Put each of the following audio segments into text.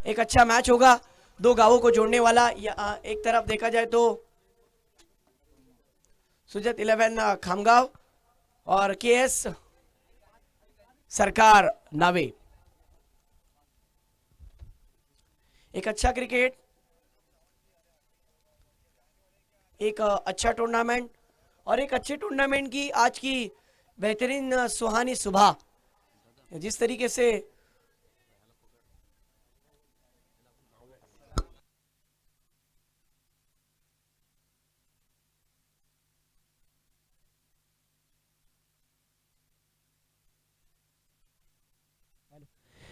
एक अच्छा मैच होगा, दो गांवों को जोड़ने वाला। एक तरफ देखा जाए तो सुजत 11 खामगांव और केएस सरकार नावे। एक अच्छा क्रिकेट, एक अच्छा टूर्नामेंट और एक अच्छे टूर्नामेंट की आज की बेहतरीन सुहानी सुबह। जिस तरीके से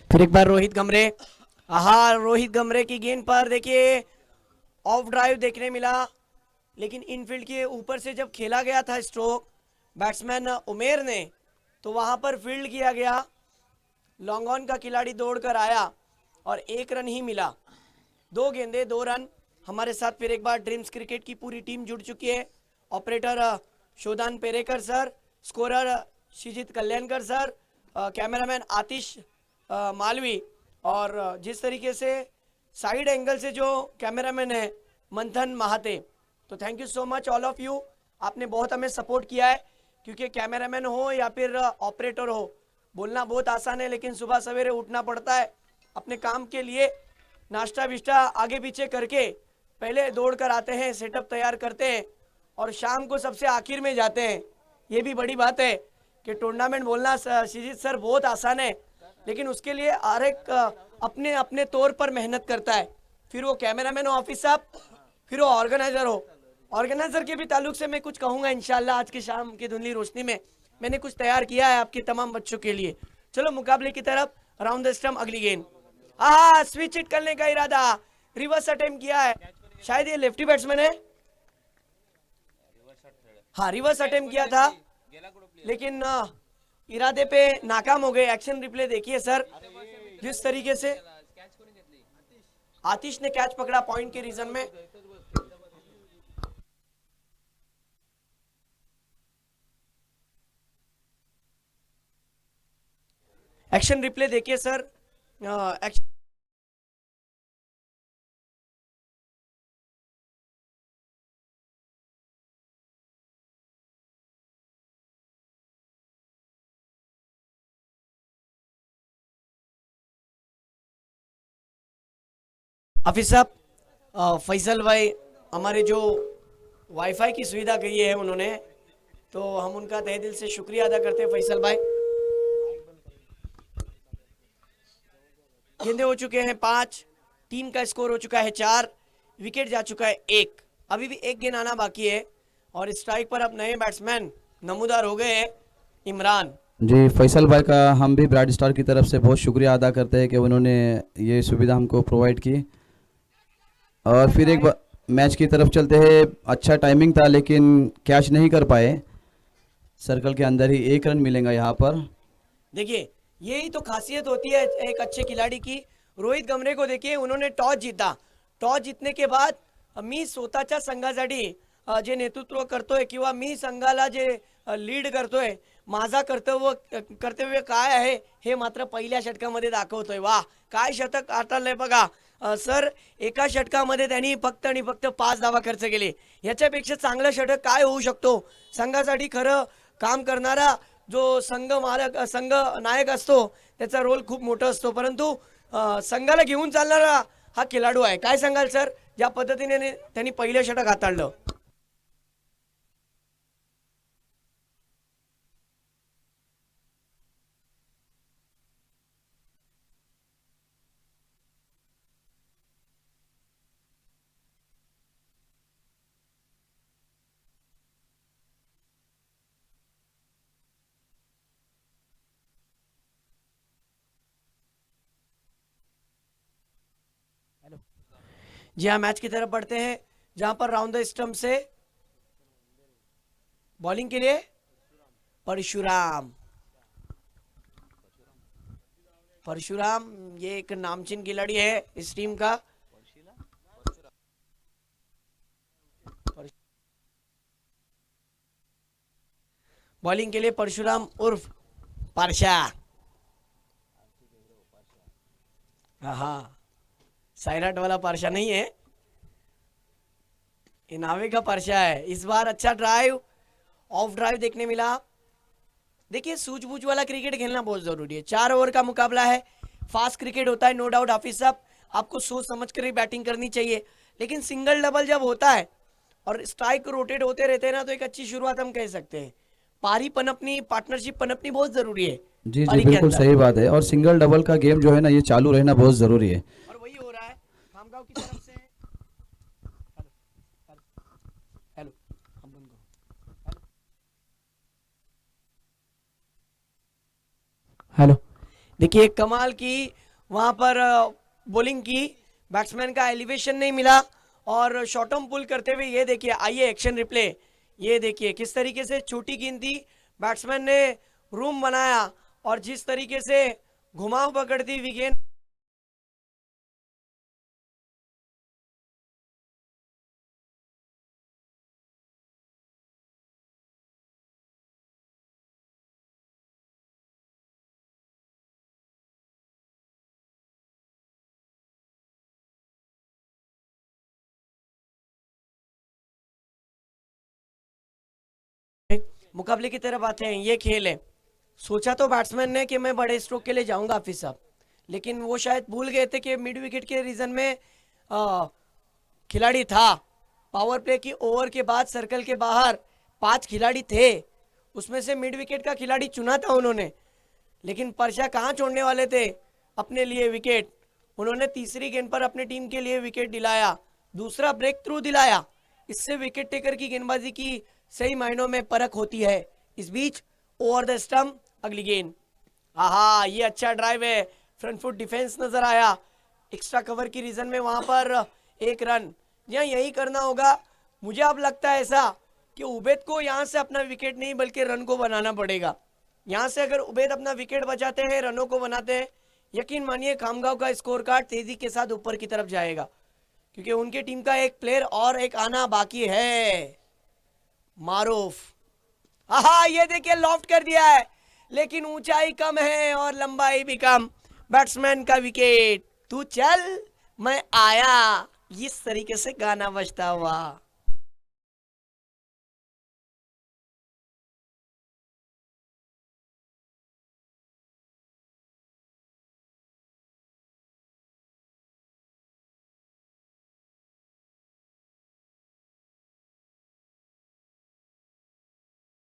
फिर एक बार रोहित गमरे, हाँ रोहित गमरे की गेंद पर देखिए ऑफ ड्राइव देखने मिला, लेकिन इनफील्ड के ऊपर से जब खेला गया था स्ट्रोक बैट्समैन उमेर ने, तो वहां पर फील्ड किया गया, लॉन्ग ऑन का खिलाड़ी दौड़कर आया और एक रन ही मिला। दो गेंदे दो रन। हमारे साथ फिर एक बार ड्रीम्स क्रिकेट की पूरी टीम जुड़ चुकी है। Operator Shodhan Perekar sir, scorer Shijit Kalyankar sir, cameraman Atish Malvi, और जिस तरीके से साइड एंगल से जो कैमरामैन है मंथन महाते। तो thank you so much all of you, आपने बहुत हमें सपोर्ट किया है। क्योंकि कैमरामैन हो या फिर ऑपरेटर हो, बोलना बहुत आसान है, लेकिन सुबह सवेरे उठना पड़ता है अपने काम के लिए। नाश्ता विश्ता आगे पीछे करके पहले दौड़ कर आते हैं, सेटअप तैयार करते हैं और शाम को सबसे आखिर में जाते हैं। ये भी बड़ी बात है कि टूर्नामेंट बोलना शिजित सर बहुत आसान है, लेकिन उसके लिए हर एक अपने अपने तौर पर मेहनत करता है। फिर वो कैमरामैन हो ऑफिस साहब, फिर वो ऑर्गेनाइजर हो। ऑर्गेनाइजर के भी ताल्लुक से मैं कुछ कहूंगा इंशाल्लाह। आज की शाम की धुंधली रोशनी में मैंने कुछ तैयार किया है आपके तमाम बच्चों के लिए। चलो मुकाबले की तरफ, राउंड द स्टंप, अगली गेंद। हाँ, स्विच हिट करने का इरादा, रिवर्स अटेम्प्ट किया है, शायद ये लेफ्टी बैट्समैन है। हाँ, रिवर्स अटेम्प्ट किया था, लेकिन इरादे पे नाकाम हो गए। एक्शन रिप्ले देखिए सर, जिस तरीके से आतिश ने कैच पकड़ा पॉइंट के रीजन में। एक्शन रिप्ले देखिए सर, एक्शन हाफिज साहब, फैसल भाई हमारे जो वाईफाई की सुविधा की है उन्होंने, तो हम उनका तहे दिल से शुक्रिया अदा करते हैं फैसल भाई। गेंदे हो चुके हैं 5, टीम का स्कोर हो चुका है 4, विकेट जा चुका है 1। अभी भी एक गेंद आना बाकी है और स्ट्राइक पर अब नए बैट्समैन नमूदार हो गए हैं, इमरान। जी फैसल भाई का हम भी ब्राइट स्टार की तरफ से बहुत शुक्रिया अदा करते हैं कि उन्होंने ये सुविधा हमको प्रोवाइड की। और फिर एक मैच की तरफ चलते हैं। अच्छा टाइमिंग था लेकिन कैच नहीं कर पाए। सर्कल के अंदर ही एक रन मिलेगा यहाँ पर। देखिए यही तो खासियत होती है एक अच्छे खिलाड़ी की। रोहित गमरे को देखिए, उन्होंने टॉस जीता। टॉस जीतने के बाद मी स्वतःच्या संघासाठी जे नेतृत्व करतोय किंवा मी संघाला जे लीड करतोय, माझा कर्तव्य काय आहे हे मात्र पहिल्या षटकामध्ये दाखवतोय। वाह, काय शतक आटलंय बघा सर। एका षटकामध्ये त्यांनी फक्त आणि फक्त 5 धावा खर्च केले। याच्यापेक्षा चांगलं षटक काय होऊ शकतो? संघासाठी खरं काम करणारा जो संघ मालक, संघ नायक असतो, त्याचा रोल खूप मोठा असतो, परंतु संघाला घेऊन चालणारा हा खेळाडू आहे। काय सांगाल सर, ज्या पद्धतीने त्यांनी पहिलं षटक हाताळलं? जी हाँ, मैच की तरफ बढ़ते हैं, जहां पर राउंड द स्टंप से बॉलिंग के लिए परशुराम। परशुराम ये एक नामचीन खिलाड़ी है इस टीम का। बॉलिंग के लिए परशुराम उर्फ पारशा। हाँ, साइराट वाला परशा नहीं है, ये नावे का परशा है। इस बार अच्छा ड्राइव, ऑफ ड्राइव देखने मिला। देखिए सूझबूझ वाला क्रिकेट खेलना बहुत जरूरी है। 4 ओवर का मुकाबला है, फास्ट क्रिकेट होता है, नो डाउट हाफिज साहब, आपको सोच समझ कर ही बैटिंग करनी चाहिए। लेकिन सिंगल डबल जब होता है और स्ट्राइक रोटेट होते रहते हैं ना, तो एक अच्छी शुरुआत हम कह सकते हैं। पारी पनपनी, पार्टनरशिप पनपनी बहुत जरूरी है जी जी पारी के बिल्कुल अंदर। सही बात है, और सिंगल डबल का गेम जो है ना ये चालू रहना बहुत ज़रूरी है। और वही हो रहा है खामगांव की तरफ से। हेलो हेलो हेलो, हम बंद करो। हेलो, देखिए कमाल की वहां पर बॉलिंग की, बैट्समैन का एलिवेशन नहीं मिला और शॉर्ट ऑर्म पुल करते हुए ये देखिए, आइए एक्शन रिप्ले, ये देखिए किस तरीके से छोटी गेंद थी, बैट्समैन ने रूम बनाया और जिस तरीके से घुमाव पकड़ती हुई गेंद। मुकाबले की तरफ आते हैं, ये खेल है। सोचा तो बैट्समैन ने कि मैं बड़े स्ट्रोक के लिए जाऊंगा हाफिज साहब, लेकिन वो शायद भूल गए थे कि मिड विकेट के रीजन में खिलाड़ी था। पावर प्ले की ओवर के बाद सर्कल के बाहर 5 खिलाड़ी थे, उसमें से मिड विकेट का खिलाड़ी चुना था उन्होंने, लेकिन परशा कहाँ छोड़ने वाले थे अपने लिए विकेट। उन्होंने तीसरी गेंद पर अपनी टीम के लिए विकेट दिलाया, दूसरा ब्रेक थ्रू दिलाया। इससे विकेट टेकर की गेंदबाजी की सही मायनों में परख होती है। इस बीच ओवर द स्टंप अगली गेंद, आहा ये अच्छा ड्राइव है, फ्रंट फुट डिफेंस नजर आया, एक्स्ट्रा कवर की रीजन में वहां पर 1 रन। यहाँ यही करना होगा, मुझे अब लगता है ऐसा कि उबैद को यहाँ से अपना विकेट नहीं बल्कि रन को बनाना पड़ेगा। यहाँ से अगर उबैद अपना विकेट बचाते हैं, रनों को बनाते हैं, यकीन मानिए खामगांव का स्कोर कार्ड तेजी के साथ ऊपर की तरफ जाएगा, क्योंकि उनके टीम का एक प्लेयर और एक आना बाकी है, मारूफ। आहा ये देखिए लॉफ्ट कर दिया है, लेकिन ऊंचाई कम है और लंबाई भी कम। बैट्समैन का विकेट, तू चल मैं आया, इस तरीके से गाना बजता हुआ।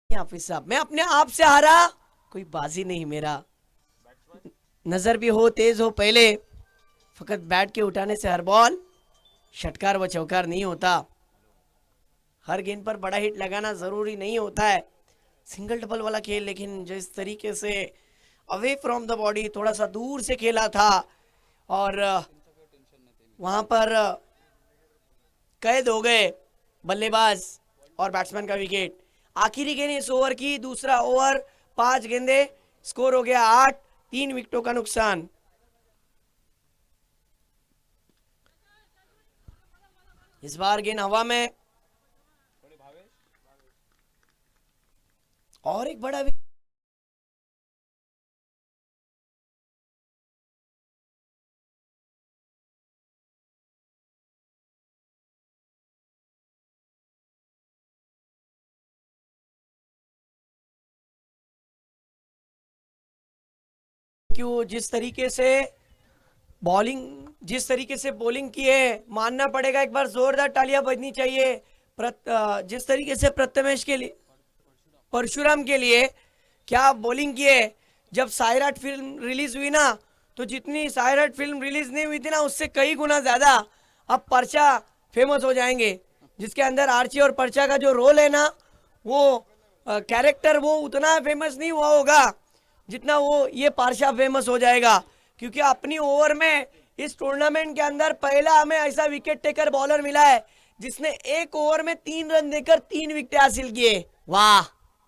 हाफिज साहब मैं अपने आप से हारा, कोई बाजी नहीं मेरा, नजर भी हो तेज हो पहले, फकत बैट के उठाने से हर बॉल षटकार व चौकार नहीं होता। हर गेंद पर बड़ा हिट लगाना जरूरी नहीं होता है, सिंगल डबल वाला खेल। लेकिन जिस तरीके से अवे फ्रॉम द बॉडी थोड़ा सा दूर से खेला था और वहां पर कैद हो गए बल्लेबाज और बैट्समैन का विकेट। आखिरी गेंद इस ओवर की, दूसरा ओवर, 5 गेंदे, स्कोर हो गया 8, 3 विकेटों का नुकसान। इस बार गेंद हवा में और एक बड़ा क्यों जिस तरीके से बॉलिंग की है, मानना पड़ेगा, एक बार जोरदार तालियां बजनी चाहिए। जिस तरीके से प्रथमेश के लिए, परशुराम के लिए क्या बॉलिंग की है। जब सायराट फिल्म रिलीज हुई ना, तो जितनी सायराट फिल्म रिलीज नहीं हुई थी ना, उससे कई गुना ज्यादा अब परचा फेमस हो जाएंगे, जिसके अंदर आर्ची और परचा का जो रोल है ना, वो कैरेक्टर वो उतना फेमस नहीं हुआ होगा जितना वो ये पारशा फेमस हो जाएगा। क्योंकि अपनी ओवर में इस टूर्नामेंट के अंदर पहला हमें ऐसा विकेट टेकर बॉलर मिला है जिसने 1 ओवर में 3 रन देकर 3 विकेट हासिल किए। वाह,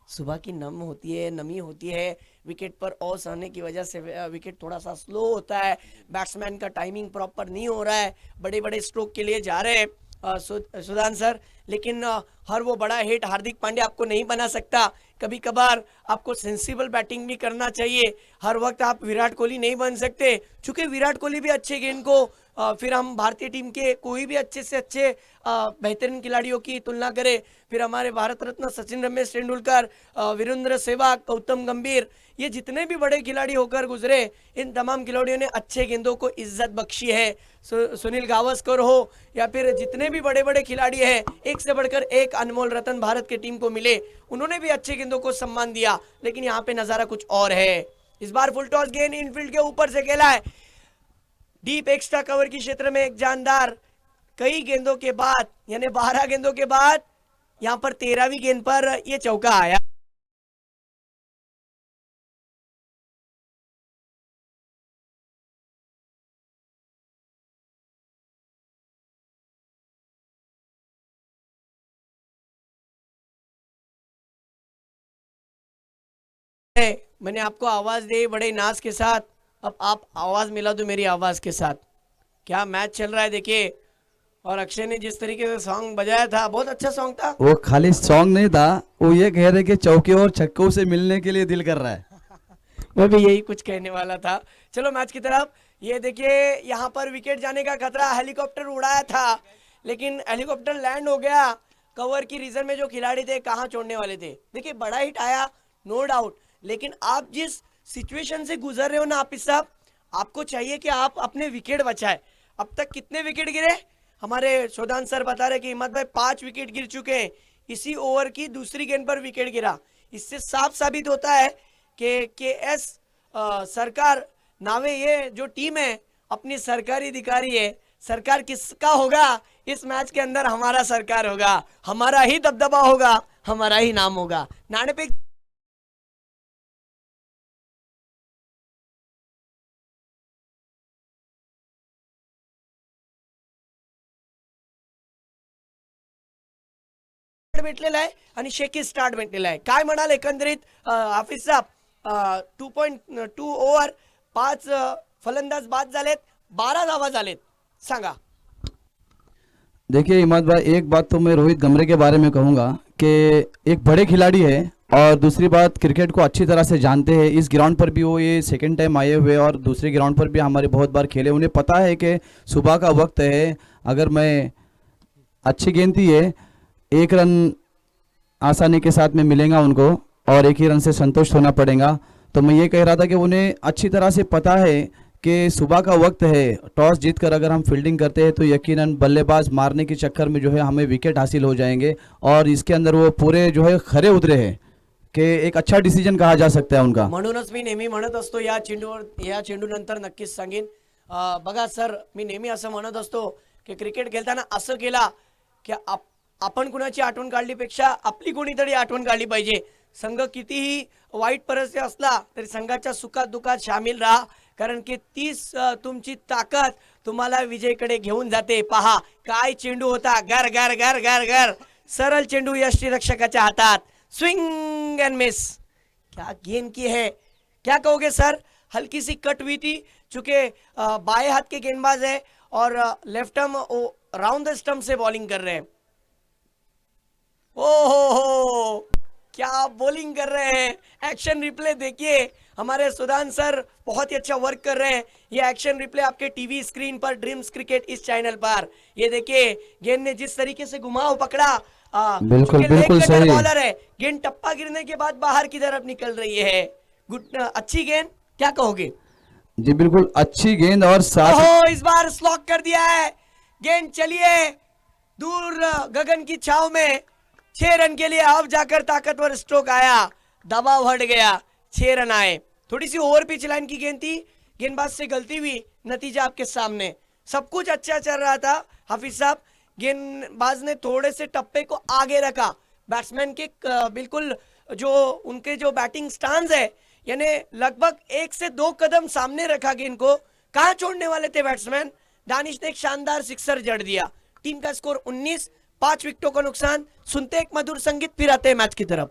सुबह की नमी होती है, विकेट पर ओस आने की वजह से विकेट थोड़ा सा स्लो होता है, बैट्समैन का टाइमिंग प्रॉपर नहीं हो रहा है, बड़े बड़े स्ट्रोक के लिए जा रहे हैं सुदान सर। लेकिन हर वो बड़ा हिट हार्दिक पांड्या आपको नहीं बना सकता, कभी कभार आपको सेंसिबल बैटिंग भी करना चाहिए, हर वक्त आप विराट कोहली नहीं बन सकते। चूंकि विराट कोहली भी अच्छे गेंद को फिर हम भारतीय टीम के कोई भी अच्छे से अच्छे बेहतरीन खिलाड़ियों की तुलना करें, फिर हमारे भारत रत्न सचिन रमेश तेंदुलकर, वीरेंद्र सहवाग, गौतम गंभीर, ये जितने भी बड़े खिलाड़ी होकर गुजरे, इन तमाम खिलाड़ियों ने अच्छे गेंदों को इज्जत बख्शी है। सुनील गावस्कर हो या फिर जितने भी बड़े बड़े खिलाड़ी हैं, एक से बढ़कर एक अनमोल रतन भारत की टीम को मिले, उन्होंने भी अच्छे गेंदों को सम्मान दिया। लेकिन यहाँ पे नजारा कुछ और है। इस बार फुल टॉस गेंद इनफील्ड के ऊपर से खेला है, डीप एक्स्ट्रा कवर की क्षेत्र में एक जानदार, कई गेंदों के बाद यानी 12 गेंदों के बाद यहाँ पर 13वीं गेंद पर यह चौका आया। मैंने आपको आवाज दी बड़े नाज के साथ, अब आप आवाज मिला दो मेरी आवाज के साथ। क्या मैच चल रहा है देखिए, और अक्षय ने जिस तरीके से सॉन्ग बजाया था, बहुत अच्छा सॉन्ग था। वो खाली सॉन्ग नहीं था, वो ये कह रहे कि चौके और छक्कों से मिलने के लिए दिल कर रहा है। मैं भी यही कुछ कहने वाला था। चलो मैच की तरफ, ये देखिए यहाँ पर विकेट जाने का खतरा, हेलीकॉप्टर उड़ाया था लेकिन हेलीकॉप्टर लैंड हो गया। कवर की रीजन में जो खिलाड़ी थे कहाँ छोड़ने वाले थे, देखिए बड़ा हिट आया, नो डाउट, लेकिन आप जिस सिचुएशन से गुजर रहे हो ना हाफिज साहब, आपको चाहिए कि आप अपने विकेट बचाए। अब तक कितने विकेट गिरे, हमारे शोधान सर बता रहे कि हिम्मत भाई 5 विकेट गिर चुके हैं। इसी ओवर की दूसरी गेंद पर विकेट गिरा। इससे साफ साबित होता है कि एस सरकार नावे, ये जो टीम है अपनी सरकारी अधिकारी है। सरकार किसका होगा इस मैच के अंदर? हमारा सरकार होगा, हमारा ही दबदबा होगा, हमारा ही नाम होगा। नाणे पे भेटलेला आहे आणि शेकी स्टार्ट भेटलेला आहे। काय म्हणाल एकंदरीत हाफिज साहेब? 2.2 ओव्हर, 5 फलंदाज बाद झालेत, 12 धावा झालेत, सांगा। देखिए इमाद भाई, एक बात तो मैं रोहित गमरे के बारे में कहूँगा कि एक बड़े खिलाड़ी है, और दूसरी बात क्रिकेट को अच्छी तरह से जानते हैं। इस ग्राउंड पर भी वो ये सेकंड टाइम आए हुए, और दूसरे ग्राउंड पर भी हमारे बहुत बार खेले। उन्हें पता है कि सुबह का वक्त है, अगर मैं अच्छी गेंद थी है, एक रन आसानी के साथ में मिलेगा उनको, और एक ही रन से संतुष्ट होना पड़ेगा। तो मैं ये कह रहा था कि उन्हें अच्छी तरह से पता है कि सुबह का वक्त है, टॉस जीतकर अगर हम फील्डिंग करते हैं तो यकीनन बल्लेबाज मारने के चक्कर में जो है हमें विकेट हासिल हो जाएंगे। और इसके अंदर वो पूरे जो है खरे उतरे हैं कि एक अच्छा डिसीजन कहा जा सकता है उनका। म्हणूनच मी नेहमी म्हणत असतो, या चेंडूनंतर नक्कीच सांगेन। बघा सर, मी नेहमी असं म्हणत असतो की क्रिकेट खेळताना असं केला की आपण कुणाची आठवण काढलीपेक्षा आपली कोणीतरी आठवण काढली पाहिजे। संघ कितीही वाईट परिस्थिती असला तरी संघाच्या सुखात दुखात सामील राहा, कारण की तीच तुमची ताकद तुम्हाला विजयकडे घेऊन जाते। पहा काय चेंडू होता, गर गर गर गर गर, सरळ चेंडू यष्टीरक्षकाच्या हातात, स्विंग एंड मिस। क्या गेंद की है, क्या कहोगे सर? हल्की सी कट हुई थी, चूंकि बाएं हाथ के गेंदबाज है और left arm round the stump से बॉलिंग कर रहे हैं। ओहो, क्या बॉलिंग कर रहे हैं! एक्शन रिप्ले देखिए, हमारे सुधान सर बहुत ही अच्छा वर्क कर रहे हैं। ये एक्शन रिप्ले आपके टीवी स्क्रीन पर, ड्रीम्स क्रिकेट इस चैनल पर, ये देखिए गेंद ने जिस तरीके से घुमाव पकड़ा। बिल्कुल चूंकि लेग बिल्कुल कटर सही। बॉलर है, गेंद टप्पा गिरने के बाद बाहर की तरफ निकल रही है। गुड, अच्छी गेंद, क्या कहोगे? जी बिल्कुल अच्छी गेंद, और साथ ओहो, इस बार स्लॉक कर दिया है गेंद। चलिए, दूर गगन की छाव में 6 रन के लिए अब जाकर ताकतवर स्ट्रोक आया, दबाव हट गया, 6 रन आए। थोड़ी सी ओवर पिच लाइन की गेंद थी, गेंदबाज से गलती हुई, नतीजा आपके सामने। सब कुछ अच्छा चल रहा था हाफिज साहब, गेंदबाज ने थोड़े से टप्पे को आगे रखा, बैट्समैन के बिल्कुल जो उनके जो बैटिंग स्टांस है, यानी लगभग 1 से 2 कदम सामने रखा गेंद को। कहां छोड़ने वाले थे बैट्समैन? दानिश ने एक शानदार सिक्सर जड़ दिया। टीम का स्कोर 19, 5 विकेटों का नुकसान। सुनते एक मधुर संगीत, फिर आते हैं मैच की तरफ।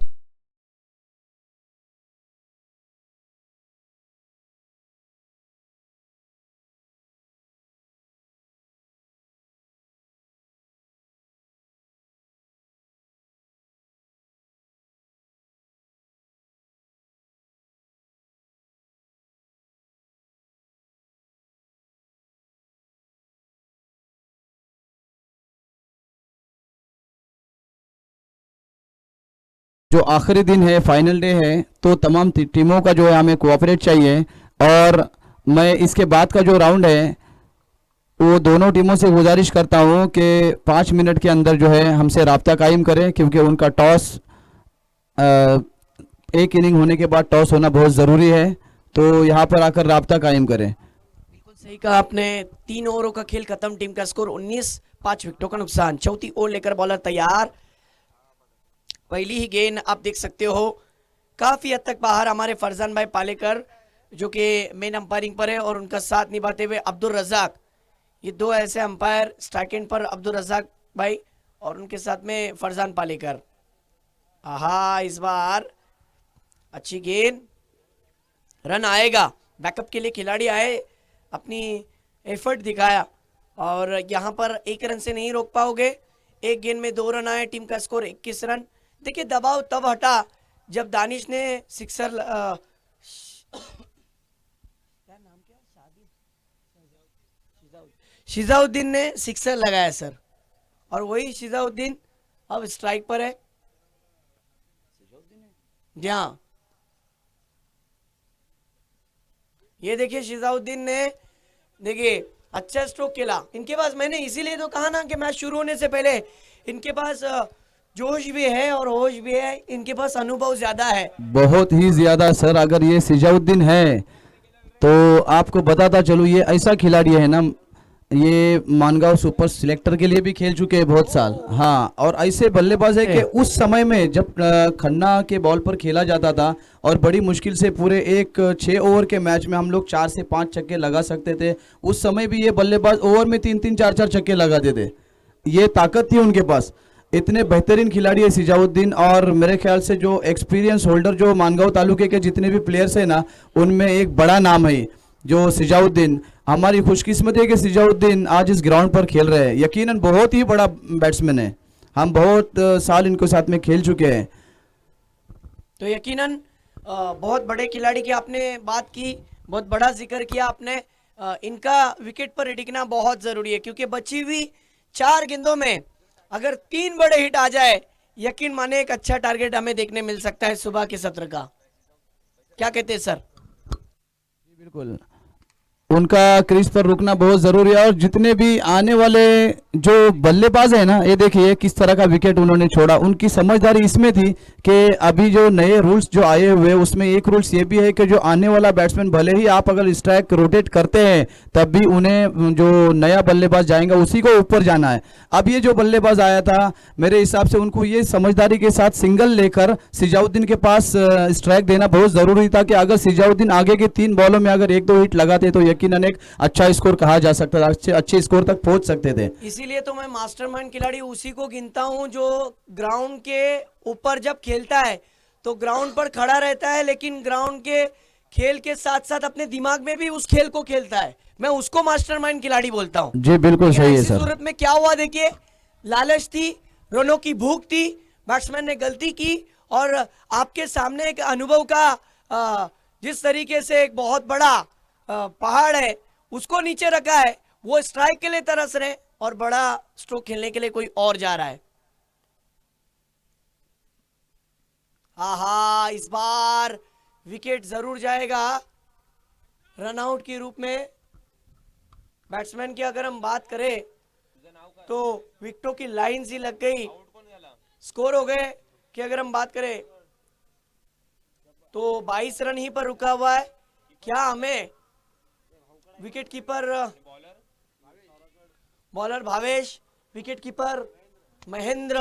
जो आखिरी दिन है, फाइनल डे है, तो तमाम टीमों का जो है हमें कोऑपरेट चाहिए। और मैं इसके बाद का जो राउंड है वो दोनों टीमों से गुजारिश करता हूँ कि 5 मिनट के अंदर जो है हमसे राब्ता कायम करें, क्योंकि उनका टॉस एक इनिंग होने के बाद टॉस होना बहुत ज़रूरी है, तो यहाँ पर आकर राब्ता कायम करें। बिल्कुल सही कहा आपने। 3 ओवरों का खेल खत्म, टीम का स्कोर 19, 5 विकेटों का नुकसान। चौथी ओवर लेकर बॉलर तैयार। पहली ही गेंद आप देख सकते हो, काफी हद तक बाहर हमारे फरजान भाई पालेकर जो कि मेन अंपायरिंग पर है, और उनका साथ निभाते हुए अब्दुल रजाक। ये दो ऐसे अंपायर, स्ट्राइक एंड पर अब्दुल रजाक भाई और उनके साथ में फरजान पालेकर। आहा, इस बार अच्छी गेंद, रन आएगा। बैकअप के लिए खिलाड़ी आए, अपनी एफर्ट दिखाया, और यहाँ पर 1 रन से नहीं रोक पाओगे। एक गेंद में 2 रन आए, टीम का स्कोर 21 रन। देखिए, दबाव तब हटा जब दानिश ने सिक्सर शिजाउद्दीन ने सिक्सर लगाया सर, और वही शिजाउद्दीन अब स्ट्राइक पर है। जी हाँ, ये देखिए शिजाउद्दीन ने, देखिए अच्छा स्ट्रोक खेला इनके पास। मैंने इसीलिए तो कहा ना कि मैच शुरू होने से पहले इनके पास जोश भी है और होश भी है, इनके पास अनुभव ज्यादा है। बहुत ही ज़्यादा सर। अगर ये सिजाउद्दीन है तो आपको बताता चलूँ, ये ऐसा खिलाड़ी है ना, ये मानगांव सुपर सिलेक्टर के लिए भी खेल चुके हैं बहुत साल। हाँ, और ऐसे बल्लेबाज है कि उस समय में जब खन्ना के बॉल पर खेला जाता था और बड़ी मुश्किल से पूरे एक 6 ओवर के मैच में हम लोग 4 से 5 छक्के लगा सकते थे, उस समय भी ये बल्लेबाज ओवर में 3-3, 4-4 छक्के लगाते थे। ये ताकत थी उनके पास। इतने बेहतरीन खिलाड़ी है सिजाउद्दीन, और मेरे ख्याल से जो एक्सपीरियंस होल्डर जो मानगांव तालुके के जितने भी प्लेयर्स हैं ना, उनमें एक बड़ा नाम है जो सिजाउद्दीन। हमारी खुशकिस्मती है कि सिजाउद्दीन आज इस ग्राउंड पर खेल रहे हैं। यकीनन बहुत ही बड़ा बैट्समैन है, हम बहुत साल इनको साथ में खेल चुके हैं। तो यकीनन बहुत बड़े खिलाड़ी की आपने बात की, बहुत बड़ा जिक्र किया आपने। इनका विकेट पर टिकना बहुत जरूरी है, क्योंकि बची हुई 4 गेंदों में अगर 3 बड़े हिट आ जाए, यकीन माने एक अच्छा टारगेट हमें देखने मिल सकता है सुबह के सत्र का। क्या कहते हैं सर? बिल्कुल, उनका क्रीज पर रुकना बहुत जरूरी है। और जितने भी आने वाले जो बल्लेबाज है ना, ये देखिए किस तरह का विकेट उन्होंने छोड़ा। उनकी समझदारी इसमें थी कि अभी जो नए रूल्स जो आए हुए, उसमें एक रूल्स ये भी है कि जो आने वाला बैट्समैन, भले ही आप अगर स्ट्राइक रोटेट करते हैं, तब भी उन्हें जो नया बल्लेबाज जाएगा उसी को ऊपर जाना है। अब ये जो बल्लेबाज आया था, मेरे हिसाब से उनको ये समझदारी के साथ सिंगल लेकर सिजाउद्दीन के पास स्ट्राइक देना बहुत जरूरी था, कि अगर सिजाउद्दीन आगे के 3 बॉलों में अगर 1-2 हिट लगाते तो यकीनन एक अच्छा स्कोर कहा जा सकता था, अच्छे स्कोर तक पहुंच सकते थे। इसीलिए तो मैं मास्टरमाइंड खिलाड़ी उसी को गिनता हूं जो ग्राउंड के ऊपर जब खेलता है तो ग्राउंड पर खड़ा रहता है, लेकिन ग्राउंड के खेल के साथ साथ अपने दिमाग में भी उस खेल को खेलता है। मैं उसको मास्टरमाइंड खिलाड़ी बोलता हूं। जी बिल्कुल सही है ऐसी सर। सूरत में क्या हुआ, देखिए, लालच थी, रनों की भूख थी, बैट्समैन ने गलती की, और आपके सामने एक अनुभव का जिस तरीके से एक बहुत बड़ा पहाड़ है उसको नीचे रखा है, वो स्ट्राइक के लिए तरस रहे और बड़ा स्ट्रोक खेलने के लिए कोई और जा रहा है। आहा, इस बार विकेट जरूर जाएगा रनआउट के रूप में। बैट्समैन की अगर हम बात करें तो विकेटों की लाइन सी लग गई। स्कोर हो गए कि अगर हम बात करें तो 22 रन ही पर रुका हुआ है। क्या हमें wicket keeper bowler Bhavesh, wicket keeper Mahendra,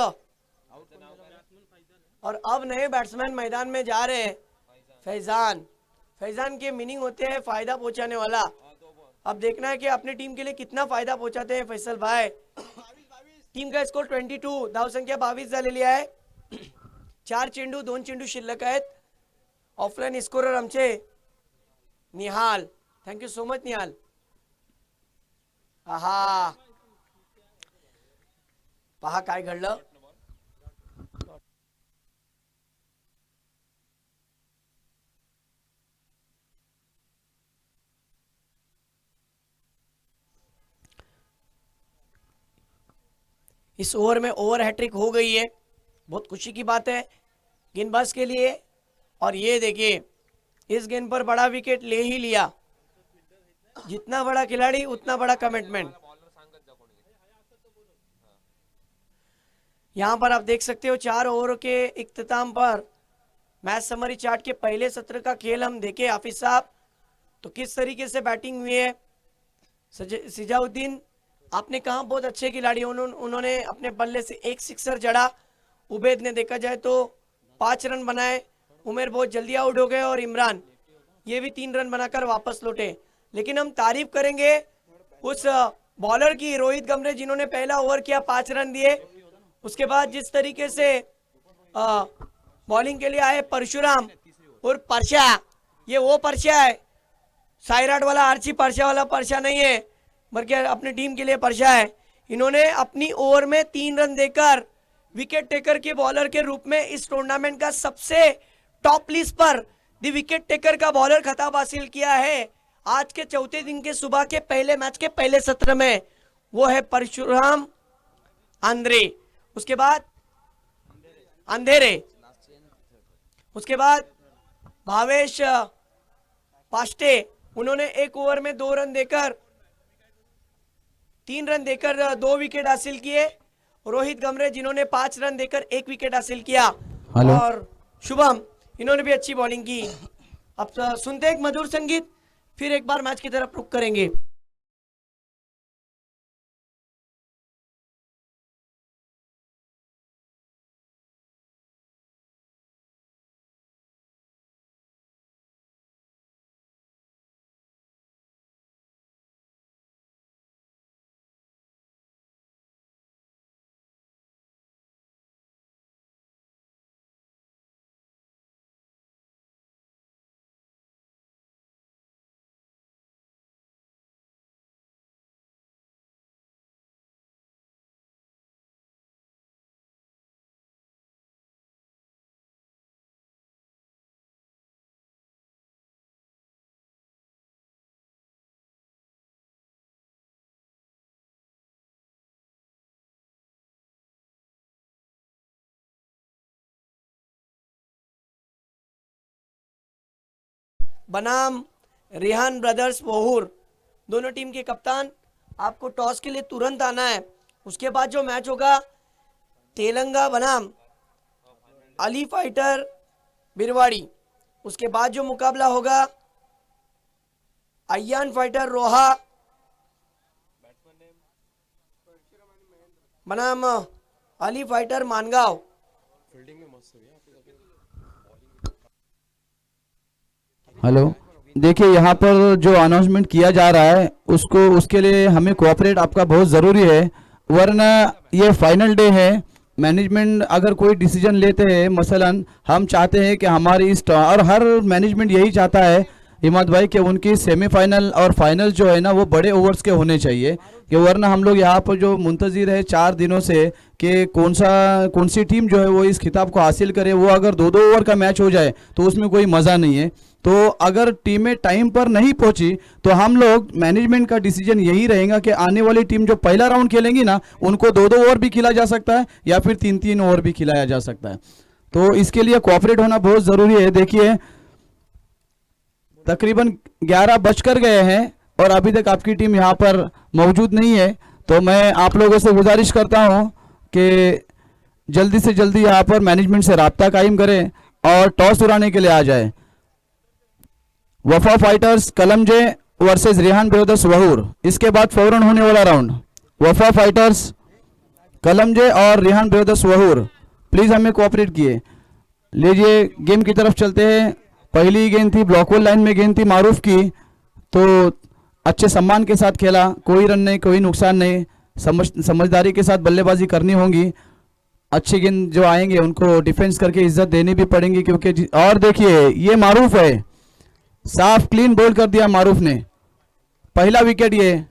और अब नए बैट्समैन मैदान में जा रहे हैं, फैजान। फैजान के मीनिंग होते हैं फायदा पहुंचाने वाला। अब देखना है कि अपनी टीम के लिए कितना फायदा पहुंचाते हैं फैसल भाई। टीम का स्कोर 22, धाव संख्या 22 झालेली आहे। 4 चेंडू 2 चेंडू शिल्लक आहेत। ऑफलाईन स्कोरर आमचे निहाल, थँक्यू सो मच निहाल। आहा, पहा काय घडलं। इस ओवर में ओवर हैट्रिक हो गई है, बहुत खुशी की बात है। गेंदबाज के लिए। और ये देखिए इस गेंद पर बड़ा विकेट ले ही लिया। जितना बड़ा खिलाड़ी उतना बड़ा कमिटमेंट। यहां पर आप देख सकते हो 4 ओवर के इख्तिताम पर मैच समरी चार्ट के पहले सत्र का खेल हम देखे हाफिज साहब, तो किस तरीके से बैटिंग हुई है। सिजाउद्दीन आपने कहा बहुत अच्छे खिलाड़ी, उन्होंने अपने बल्ले से एक सिक्सर जड़ा। उबैद ने देखा जाए तो 5 रन बनाए। उमेर बहुत जल्दी आउट हो गए और इमरान ये भी 3 रन बनाकर वापस लौटे। लेकिन हम तारीफ करेंगे उस बॉलर की, रोहित गमरे, जिन्होंने पहला ओवर किया 5 रन दिए। उसके बाद जिस तरीके से बॉलिंग के लिए आए परशुराम और परशा, ये वो परशा है, साइराट वाला आर्ची परशा वाला परशा नहीं है, बल्कि अपनी टीम के लिए परशा है। इन्होंने अपनी ओवर में 3 रन देकर विकेट टेकर के बॉलर के रूप में इस टूर्नामेंट का सबसे टॉप लिस्ट पर द विकेट टेकर का बॉलर खिताब हासिल किया है आज के चौथे दिन के सुबह के पहले मैच के पहले सत्र में। वो है परशुराम आंद्रे। उसके बाद अंधेरे, उसके बाद भावेश पास्टे, उन्होंने एक ओवर में 2 रन देकर 3 रन देकर 2 विकेट हासिल किए। रोहित गमरे जिन्होंने 5 रन देकर 1 विकेट हासिल किया। हेलो। और शुभम, इन्होंने भी अच्छी बॉलिंग की। अब सुनते एक मधुर संगीत, फिर एक बार मैच की तरफ रुख करेंगे। बनाम रिहान ब्रदर्स वहूर, दोनों टीम के कप्तान। आपको टॉस के लिए तुरंत आना है। उसके बाद जो मैच होगा तेलंगा बनाम अली फाइटर बिरवाड़ी। उसके बाद जो मुकाबला होगा अय्यान फाइटर रोहा बनाम अली फाइटर मानगांव। हेलो। देखिए यहाँ पर जो अनाउंसमेंट किया जा रहा है उसको उसके लिए हमें कोऑपरेट आपका बहुत ज़रूरी है, वरना ये फाइनल डे है। मैनेजमेंट अगर कोई डिसीजन लेते हैं, मसलन हम चाहते हैं कि हमारी इस और हर मैनेजमेंट यही चाहता है हिम्मत भाई कि उनकी सेमीफाइनल और फाइनल जो है ना वो बड़े ओवर्स के होने चाहिए, कि वरना हम लोग यहाँ पर जो मुंतजिर है 4 दिनों से कि कौन सी टीम जो है वो इस खिताब को हासिल करे, वो अगर 2-2 ओवर का मैच हो जाए तो उसमें कोई मज़ा नहीं है। तो अगर टीमें टाइम पर नहीं पहुंची तो हम लोग मैनेजमेंट का डिसीजन यही रहेगा कि आने वाली टीम जो पहला राउंड खेलेंगी ना उनको 2-2 ओवर भी खिलाया जा सकता है या फिर 3-3 ओवर भी खिलाया जा सकता है। तो इसके लिए कोऑपरेट होना बहुत ज़रूरी है। देखिए तकरीबन 11 बजकर गए हैं और अभी तक आपकी टीम यहाँ पर मौजूद नहीं है, तो मैं आप लोगों से गुजारिश करता हूँ कि जल्दी से जल्दी यहाँ पर मैनेजमेंट से राब्ता कायम करें और टॉस उड़ाने के लिए आ जाए। वफा fighters कलमजे versus Rihan brothers Vahur, इसके बाद फौरन होने वाला राउंड वफा फाइटर्स कलमजे और रिहान ब्रदर्स वहूर, प्लीज़ हमें कोऑपरेट किए। लीजिए गेम की तरफ चलते हैं। पहली गेंद थी ब्लॉकवॉल लाइन में, गेंद थी मारूफ की, तो अच्छे सम्मान के साथ खेला, कोई रन नहीं, कोई नुकसान नहीं, समझदारी के साथ बल्लेबाजी करनी होगी। अच्छी गेंद जो आएंगे उनको डिफेंस करके इज्जत देनी भी पड़ेगी क्योंकि और देखिए ये मारूफ है, साफ क्लीन बोल्ड कर दिया मारूफ ने, पहला विकेट ये।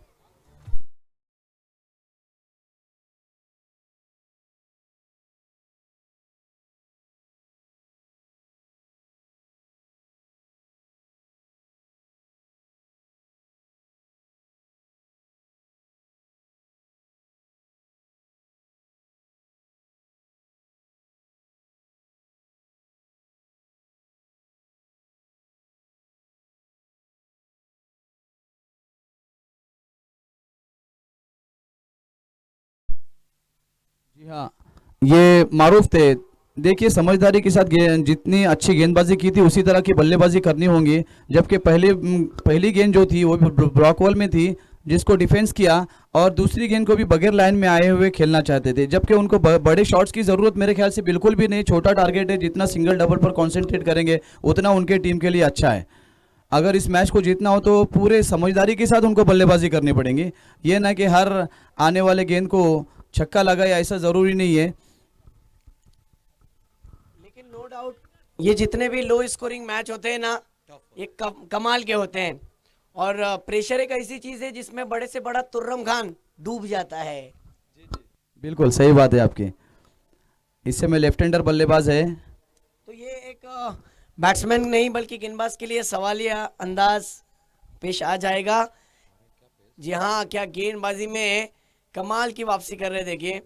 जी हाँ, ये मारूफ थे। देखिए समझदारी के साथ जितनी अच्छी गेंदबाजी की थी उसी तरह की बल्लेबाजी करनी होगी। जबकि पहली गेंद जो थी वो ब्लॉकवॉल में थी, जिसको डिफेंस किया, और दूसरी गेंद को भी बगैर लाइन में आए हुए खेलना चाहते थे। जबकि उनको बड़े शॉट्स की ज़रूरत मेरे ख्याल से बिल्कुल भी नहीं। छोटा टारगेट है, जितना सिंगल डबल पर कॉन्सेंट्रेट करेंगे उतना उनके टीम के लिए अच्छा है। अगर इस मैच को जीतना हो तो पूरे समझदारी के साथ उनको बल्लेबाजी करनी पड़ेगी। ये ना कि हर आने वाले गेंद को छक्का लगाए, ऐसा ज़रूरी नहीं है। लेकिन नो डाउट ये जितने भी लो स्कोरिंग मैच होते हैं ना, ये कमाल के होते हैं। और प्रेशर एक ऐसी चीज है जिसमें बड़े से बड़ा तुर्रम खान डूब जाता है। बिल्कुल सही बात है आपकी। इस समय लेफ्ट हैंडर बल्लेबाज है। तो ये एक बैट्समैन नहीं बल्कि गेंदबाज के लिए सवालिया अंदाज पेश आ जाएगा। जी हाँ, क्या गेंदबाजी में कमाल की वापसी कर रहे, देखिए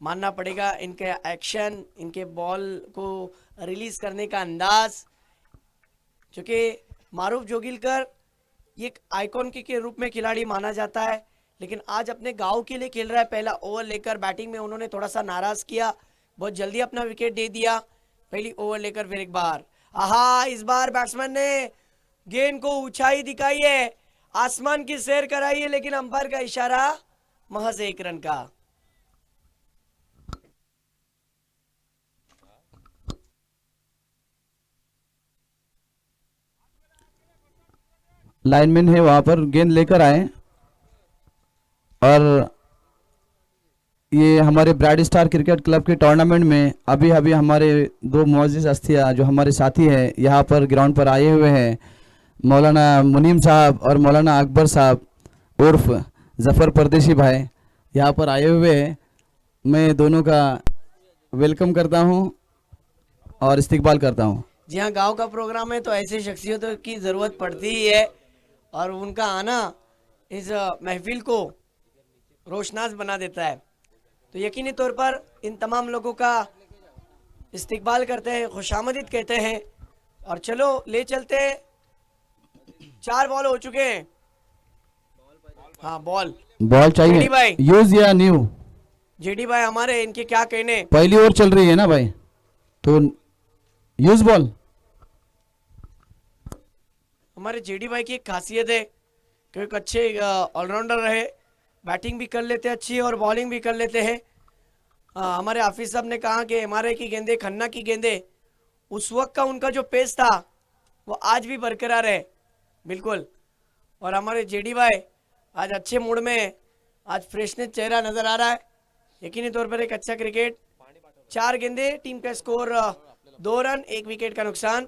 मानना पड़ेगा इनके एक्शन, इनके बॉल को रिलीज करने का अंदाज। क्योंकि मारूफ जोगिलकर ये एक आइकॉन के रूप में खिलाड़ी माना जाता है, लेकिन आज अपने गांव के लिए खेल रहा है। पहला ओवर लेकर बैटिंग में उन्होंने थोड़ा सा नाराज किया, बहुत जल्दी अपना विकेट दे दिया। पहली ओवर लेकर फिर एक बार, आहा, इस बार बैट्समैन ने गेंद को ऊंचाई दिखाई है, आसमान की सैर कराई है, लेकिन अंपायर का इशारा महज 1 रन का। लाइनमैन है वहां पर, गेंद लेकर आए। और ये हमारे ब्राइड स्टार क्रिकेट क्लब के टूर्नामेंट में अभी अभी हमारे दो मुअज़्ज़िज़ हस्तियाँ जो हमारे साथी हैं यहाँ पर ग्राउंड पर आए हुए हैं, मौलाना मुनीम साहब और मौलाना अकबर साहब उर्फ ज़फ़र परदेशी भाई यहाँ पर आए हुए हैं। मैं दोनों का वेलकम करता हूँ और इस्तकबाल करता हूँ। जी हाँ, गांव का प्रोग्राम है तो ऐसे शख्सियतों की ज़रूरत पड़ती ही है, और उनका आना इस महफिल को रोशनास बना देता है। तो यकीनी तौर पर इन तमाम लोगों का इस्तकबाल करते हैं, खुशामदीद कहते हैं। और चलो ले चलते हैं, 4 बॉल हो चुके हैं। हाँ, बॉल चाहिए जेडी भाई, यूज या न्यू? जेडी भाई हमारे, इनके क्या कहने। पहली ओवर चल रही है ना भाई, तो यूज बॉल। हमारे जेडी भाई की एक खासियत है कि एक अच्छे ऑलराउंडर रहे, बैटिंग भी कर लेते हैं अच्छी और बॉलिंग भी कर लेते हैं। हमारे हाफिज साहब ने कहा कि एमआरआई की गेंदें, खन्ना की गेंदें, उस वक्त का उनका जो पेस था वो आज भी बरकरार है, बिल्कुल। और हमारे जेडी भाई आज अच्छे मूड में, आज फ्रेशनेस चेहरा नज़र आ रहा है। यकीनी तौर पर एक अच्छा क्रिकेट, 4 गेंदें, टीम का स्कोर 2 रन, 1 विकेट का नुकसान।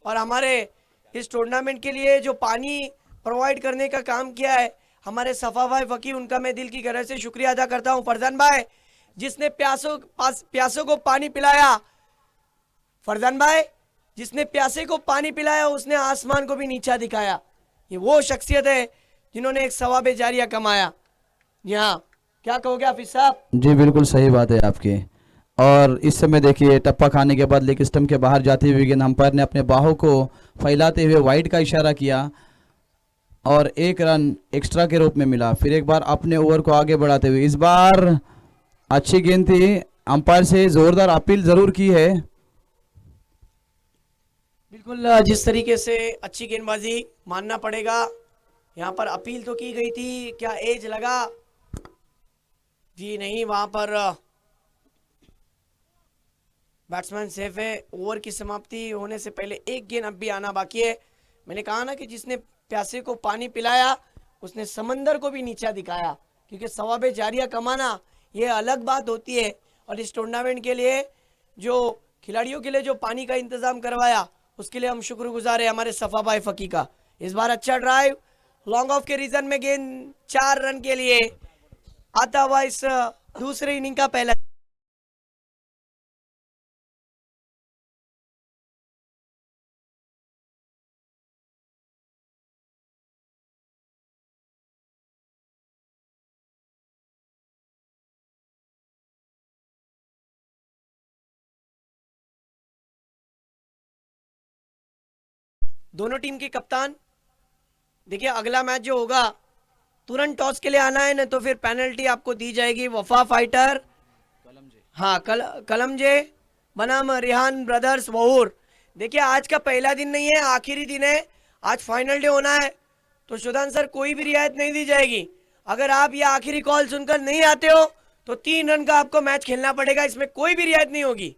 और हमारे इस टूर्नामेंट के लिए जो पानी प्रोवाइड करने का काम किया है हमारे सफ़ा भाई फ़की, उनका मैं दिल की गहराई से शुक्रिया अदा करता हूं। फरजान भाई जिसने प्यासों को पानी पिलाया, फरजान भाई जिसने प्यासे को पानी पिलाया, उसने आसमान को भी नीचा दिखाया। ये वो शख्सियत है जिन्होंने एक सवाब जारिया कमाया। जी हाँ, क्या कहोगे हाफिज साहब? जी बिल्कुल सही बात है आपकी। और इस समय देखिए टप्पा खाने के बाद लेग स्टंप के बाहर जाती हुई गेंद अंपायर ने अपने बाहों को फैलाते हुए वाइड का इशारा किया और 1 रन एक्स्ट्रा के रूप में मिला। फिर एक बार अपने ओवर को आगे बढ़ाते हुए, इस बार अच्छी गेंद थी, अंपायर से जोरदार अपील जरूर की है। बिल्कुल, जिस तरीके से अच्छी गेंदबाजी मानना पड़ेगा, यहाँ पर अपील तो की गई थी, क्या एज लगा? जी नहीं, वहां पर बैट्समैन सेफ है। ओवर की समाप्ति होने से पहले एक गेंद अब भी आना बाकी है। मैंने कहा ना कि जिसने प्यासे को पानी पिलाया उसने समंदर को भी नीचा दिखाया, क्योंकि सवाब जारिया कमाना ये अलग बात होती है। और इस टूर्नामेंट के लिए जो खिलाड़ियों के लिए जो पानी का इंतजाम करवाया उसके लिए हम शुक्रगुजार है हमारे सफा भाई फकी का। इस बार अच्छा ड्राइव, लॉन्ग ऑफ के रीजन में गेंद 4 रन के लिए आता हुआ इस दूसरे इनिंग का पहला। दोनों टीम के कप्तान, देखिए अगला मैच जो होगा तुरंत टॉस के लिए आना है, ना तो फिर पेनल्टी आपको दी जाएगी। वफा फाइटर हाँ, कलमजे बनाम रेहान ब्रदर्स वहूर। देखिए आज का पहला दिन नहीं है, आखिरी दिन है, आज फाइनल डे होना है। तो सुदान सर कोई भी रियायत नहीं दी जाएगी। अगर आप ये आखिरी कॉल सुनकर नहीं आते हो तो 3 रन का आपको मैच खेलना पड़ेगा, इसमें कोई भी रियायत नहीं होगी।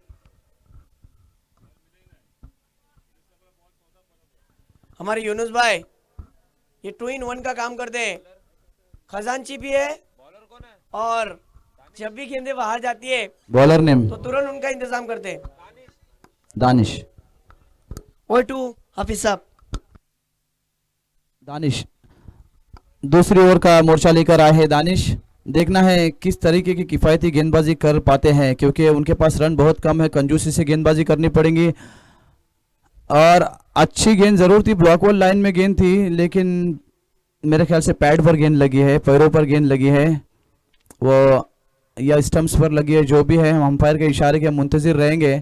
हमारे यूनुस भाई ये 2 in 1 का काम करते हैं, खजानची भी है और जब भी गेंदें बाहर जाती है बॉलर नेम तो तुरंत उनका इंतजाम करते हैं। दानिश। ओए टू हाफिज साहब। दानिश दूसरी ओवर का मोर्चा लेकर आए हैं दानिश। देखना है किस तरीके की किफ़ायती गेंदबाजी कर पाते हैं, क्योंकि उनके पास रन बहुत कम है, कंजूसी से गेंदबाजी करनी पड़ेगी। और अच्छी गेंद ज़रूर थी, ब्लॉक वॉल लाइन में गेंद थी, लेकिन मेरे ख्याल से पैड पर गेंद लगी है, पैरों पर गेंद लगी है वो, या स्टंप्स पर लगी है, जो भी है हम अंपायर के इशारे के मुंतज़िर रहेंगे।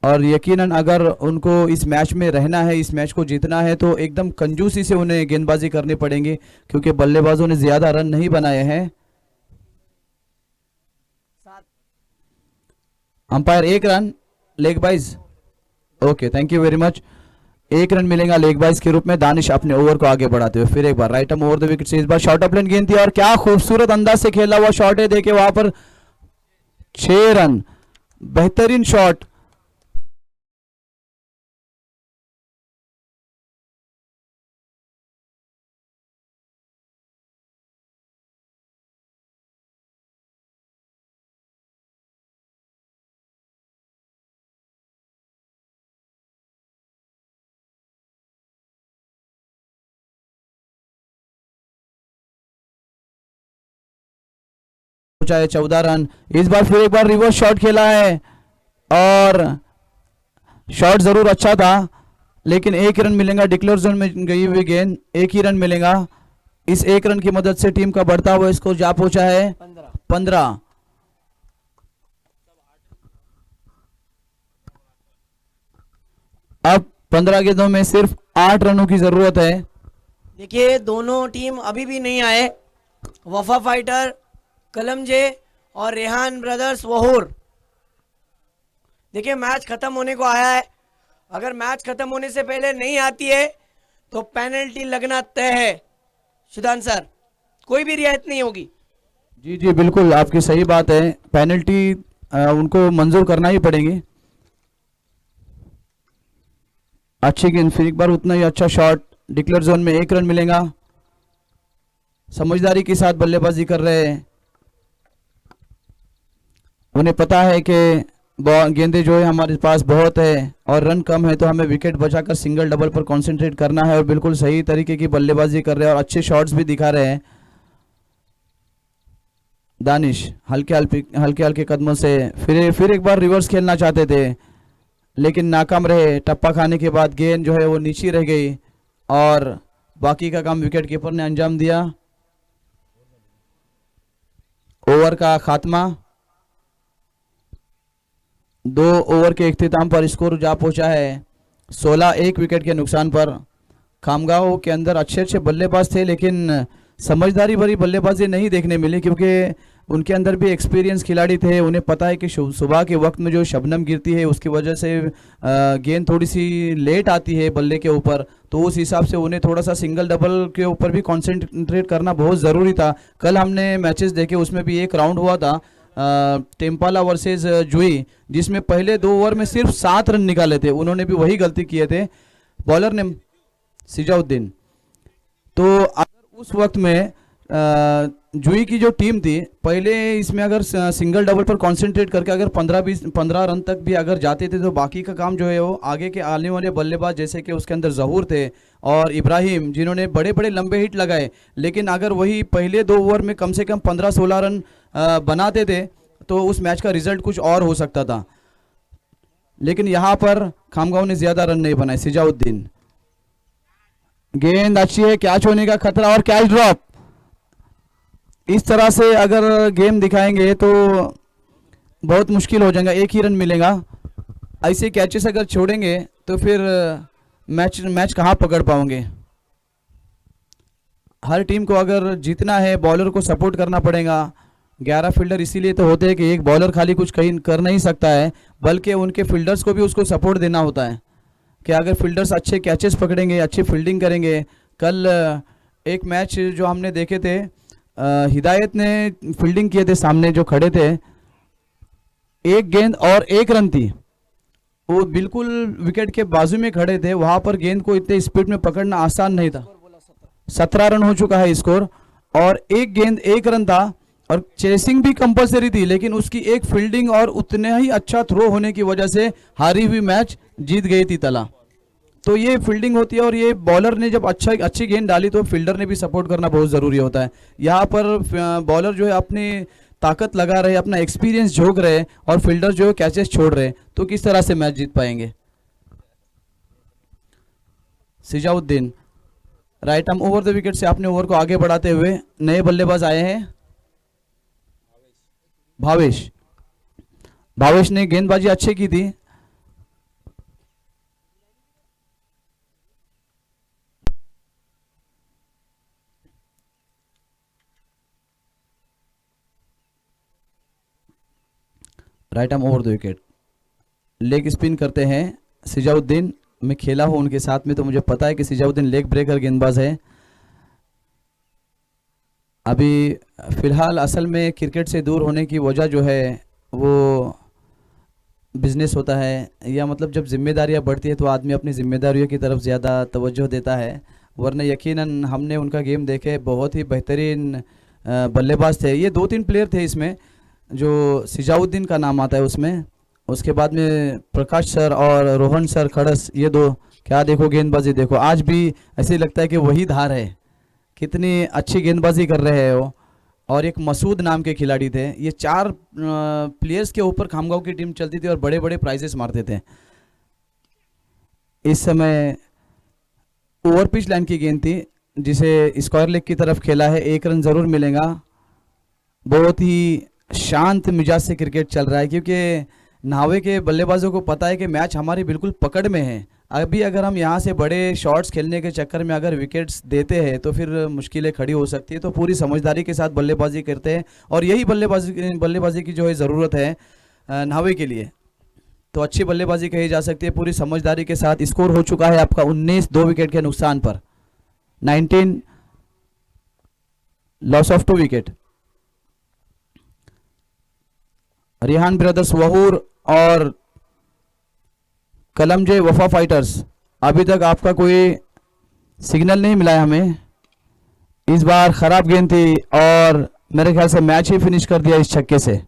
और यकीनन अगर उनको इस मैच में रहना है, इस मैच को जीतना है, तो एकदम कंजूसी से उन्हें गेंदबाजी करनी पड़ेगी, क्योंकि बल्लेबाजों ने ज़्यादा रन नहीं बनाए हैं। Umpire 1 run leg byes. Okay, thank you very much. 1 run मिलेगा लेग बाइज के रूप में। दानिश अपने ओवर को आगे बढ़ाते हुए फिर एक बार right arm over the wicket से, इस बार शॉर्ट ऑफ लेन गेंद थी और क्या खूबसूरत अंदाज से खेला हुआ शॉट है। देखिए वहां पर 6 रन, बेहतरीन शॉट। चाहे 14 रन। इस बार फिर एक बार रिवर्स शॉट खेला है और शॉट जरूर अच्छा था, लेकिन 1 रन मिलेगा। डिक्लेयर जोन में गई हुई गेंद, 1 ही रन मिलेगा। इस 1 रन की मदद से टीम का बढ़ता हुआ स्कोर जा पहुंचा है 15। अब 15 गेंदों में सिर्फ 8 रनों की जरूरत है। देखिए दोनों टीम अभी भी नहीं आए, वफा फाइटर कलमजे और रेहान ब्रदर्स वहूर। देखिए मैच खत्म होने को आया है, अगर मैच खत्म होने से पहले नहीं आती है तो पेनल्टी लगना तय है। सुदान सर कोई भी रियायत नहीं होगी। जी जी बिल्कुल, आपकी सही बात है, पेनल्टी उनको मंजूर करना ही पड़ेगी। अच्छी गेंद, फिर एक बार उतना ही अच्छा शॉट। डिक्लेयर जोन में 1 रन मिलेगा। समझदारी के साथ बल्लेबाजी कर रहे हैं, उन्हें पता है कि गेंदे जो है हमारे पास बहुत है और रन कम है, तो हमें विकेट बचाकर सिंगल डबल पर कंसंट्रेट करना है। और बिल्कुल सही तरीके की बल्लेबाजी कर रहे हैं और अच्छे शॉट्स भी दिखा रहे हैं। दानिश हल्के हल्के कदमों से फिर एक बार रिवर्स खेलना चाहते थे, लेकिन नाकाम रहे। टप्पा खाने के बाद गेंद जो है वो नीचे रह गई और बाकी का काम विकेट कीपर ने अंजाम दिया। ओवर का खात्मा, 2 ओवर के इख्तिताम पर स्कोर जा पहुंचा है 16, 1 विकेट के नुकसान पर। खामगांव के अंदर अच्छे बल्लेबाज थे, लेकिन समझदारी भरी बल्लेबाजी नहीं देखने मिली, क्योंकि उनके अंदर भी एक्सपीरियंस खिलाड़ी थे। उन्हें पता है कि सुबह के वक्त में जो शबनम गिरती है उसकी वजह से गेंद थोड़ी सी लेट आती है बल्ले के ऊपर, तो उस हिसाब से उन्हें थोड़ा सा सिंगल डबल के ऊपर भी कॉन्सेंट्रेट करना बहुत ज़रूरी था। कल हमने मैचेस देखे, उसमें भी एक राउंड हुआ था टेम्पाला वर्सेस जुई, जिसमें पहले 2 ओवर में सिर्फ 7 रन निकाले थे। उन्होंने भी वही गलती किए थे, बॉलर ने सिजाउद्दीन। तो अगर उस वक्त में जुई की जो टीम थी, पहले इसमें अगर सिंगल डबल पर कंसंट्रेट करके अगर 15 रन तक भी अगर जाते थे, तो बाकी का काम जो है वो आगे के आने वाले बल्लेबाज, जैसे कि उसके अंदर जहूर थे और इब्राहिम, जिन्होंने बड़े बड़े लंबे हिट लगाए, लेकिन अगर वही पहले 2 ओवर में कम से कम 15-16 रन बनाते थे तो उस मैच का रिजल्ट कुछ और हो सकता था। लेकिन यहाँ पर खामगांव ने ज़्यादा रन नहीं बनाए। सिजाउद्दीन, गेंद अच्छी है, कैच होने का खतरा और कैच ड्रॉप। इस तरह से अगर गेम दिखाएंगे तो बहुत मुश्किल हो जाएगा, 1 ही रन मिलेगा। ऐसे कैचेस अगर छोड़ेंगे तो फिर मैच कहाँ पकड़ पाओगे। हर टीम को अगर जीतना है, बॉलर को सपोर्ट करना पड़ेगा, 11 फील्डर इसीलिए तो होते हैं कि एक बॉलर खाली कुछ कहीं कर नहीं सकता है, बल्कि उनके फील्डर्स को भी उसको सपोर्ट देना होता है कि अगर फील्डर्स अच्छे कैचेस पकड़ेंगे, अच्छी फील्डिंग करेंगे। कल एक मैच जो हमने देखे थे, हिदायत ने फील्डिंग किए थे, सामने जो खड़े थे, एक गेंद और एक रन थी, वो बिल्कुल विकेट के बाजू में खड़े थे, वहां पर गेंद को इतने स्पीड में पकड़ना आसान नहीं था। 17 रन हो चुका है स्कोर, और एक गेंद एक रन था, और चेसिंग भी कंपलसरी थी, लेकिन उसकी एक फील्डिंग और उतने ही अच्छा थ्रो होने की वजह से हारी हुई मैच जीत गई थी तला। तो ये फील्डिंग होती है, और ये बॉलर ने जब अच्छी गेंद डाली तो फील्डर ने भी सपोर्ट करना बहुत ज़रूरी होता है। यहाँ पर बॉलर जो है अपनी ताकत लगा रहे, अपना एक्सपीरियंस झोंक रहे, और फील्डर जो है कैचेस छोड़ रहे, तो किस तरह से मैच जीत पाएंगे। Sijauddin right arm over the wicket से अपने ओवर को आगे बढ़ाते हुए नए बल्लेबाज आए हैं। भावेश ने गेंदबाजी अच्छी की थी। Right arm over the wicket, leg spin करते हैं सिजाउद्दीन। मैं खेला हूं उनके साथ में, तो मुझे पता है कि सिजाउद्दीन लेग ब्रेकर गेंदबाज है। अभी फिलहाल असल में क्रिकेट से दूर होने की वजह जो है वो बिजनेस होता है, या मतलब जब जिम्मेदारियां बढ़ती है तो आदमी अपनी जिम्मेदारियों की तरफ ज़्यादा तवज्जो देता है। वरना यकीनन हमने उनका गेम देखे, बहुत ही बेहतरीन बल्लेबाज थे। ये 2-3 प्लेयर थे इसमें, जो सिजाउद्दीन का नाम आता है उसमें, उसके बाद में प्रकाश सर और रोहन सर खड़स, ये दो, क्या देखो गेंदबाजी देखो, आज भी ऐसे लगता है कि वही धार है, कितनी अच्छी गेंदबाजी कर रहे हैं वो। और एक मसूद नाम के खिलाड़ी थे। ये 4 प्लेयर्स के ऊपर खामगांव की टीम चलती थी और बड़े बड़े प्राइजेस मारते थे। इस समय ओवर पिच लाइन की गेंद थी, जिसे स्क्वायर लेग की तरफ खेला है, 1 रन ज़रूर मिलेगा। बहुत ही शांत मिजाज से क्रिकेट चल रहा है, क्योंकि नावे के बल्लेबाजों को पता है कि मैच हमारी बिल्कुल पकड़ में है। अभी अगर हम यहाँ से बड़े शॉट्स खेलने के चक्कर में अगर विकेट्स देते हैं तो फिर मुश्किलें खड़ी हो सकती है। तो पूरी समझदारी के साथ बल्लेबाजी करते हैं, और यही बल्लेबाजी की जो है ज़रूरत है नावे के लिए। तो अच्छी बल्लेबाजी कही जा सकती है पूरी समझदारी के साथ। स्कोर हो चुका है आपका 19, 2 विकेट के नुकसान पर, 19 loss of 2 wicket. Rihan brothers वहूर और कलमजे वफा फाइटर्स, अभी तक आपका कोई सिग्नल नहीं मिला है हमें। इस बार खराब गेंद थी और मेरे ख्याल से मैच ही फिनिश कर दिया इस छक्के से।